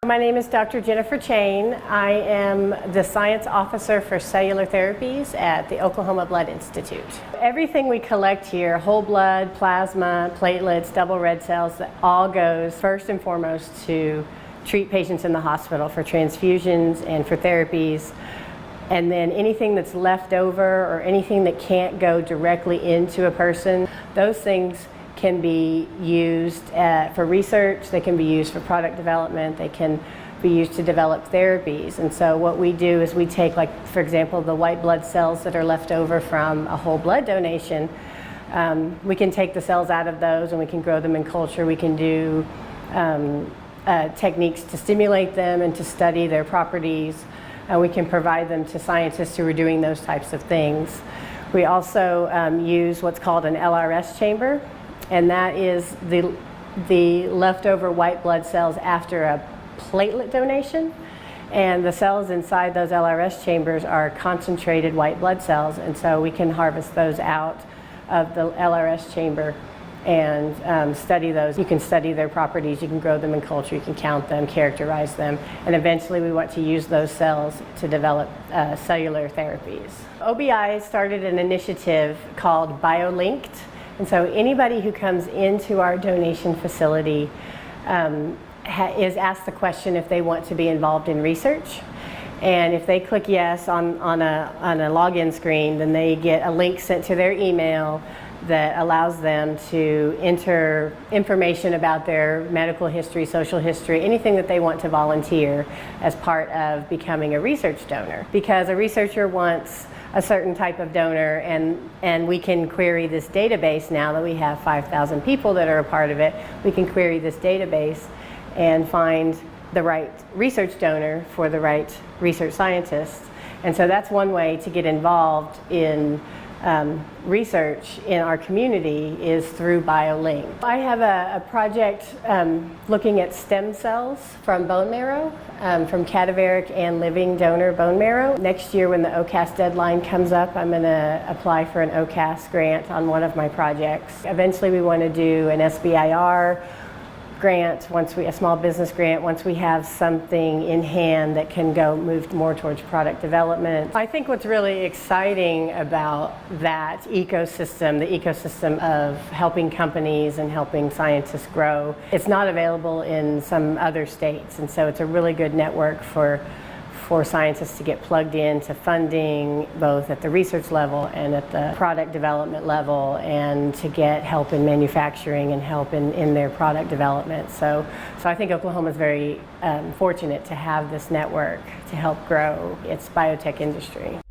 My name is Dr. Jennifer Chain. I am the Science Officer for Cellular Therapies at the Oklahoma Blood Institute. Everything we collect here, whole blood, plasma, platelets, double red cells, that all goes first and foremost to treat patients in the hospital for transfusions and for therapies. And then anything that's left over or anything that can't go directly into a person, those things can be used for research, they can be used for product development, they can be used to develop therapies. And so what we do is we take, like, for example, the white blood cells that are left over from a whole blood donation, we can take the cells out of those and we can grow them in culture. We can do techniques to stimulate them and to study their properties, and we can provide them to scientists who are doing those types of things. We also use what's called an LRS chamber, and that is the leftover white blood cells after a platelet donation. And the cells inside those LRS chambers are concentrated white blood cells, and so we can harvest those out of the LRS chamber and study those. You can study their properties, you can grow them in culture, you can count them, characterize them, and eventually we want to use those cells to develop cellular therapies. OBI started an initiative called BioLinked, and so anybody who comes into our donation facility is asked the question if they want to be involved in research. And if they click yes on a login screen, then they get a link sent to their email that allows them to enter information about their medical history, social history, anything that they want to volunteer as part of becoming a research donor. Because a researcher wants a certain type of donor, and we can query this database now that we have 5,000 people that are a part of it. We can query this database and find the right research donor for the right research scientists. And so that's one way to get involved in research in our community, is through BioLink. I have a project looking at stem cells from bone marrow, from cadaveric and living donor bone marrow. Next year when the OCAST deadline comes up, I'm going to apply for an OCAST grant on one of my projects. Eventually we want to do an SBIR grant, a small business grant, once we have something in hand that can move more towards product development. I think what's really exciting about that ecosystem, the ecosystem of helping companies and helping scientists grow, it's not available in some other states, and so it's a really good network for scientists to get plugged into funding, both at the research level and at the product development level, and to get help in manufacturing and help in their product development. So I think Oklahoma is very fortunate to have this network to help grow its biotech industry.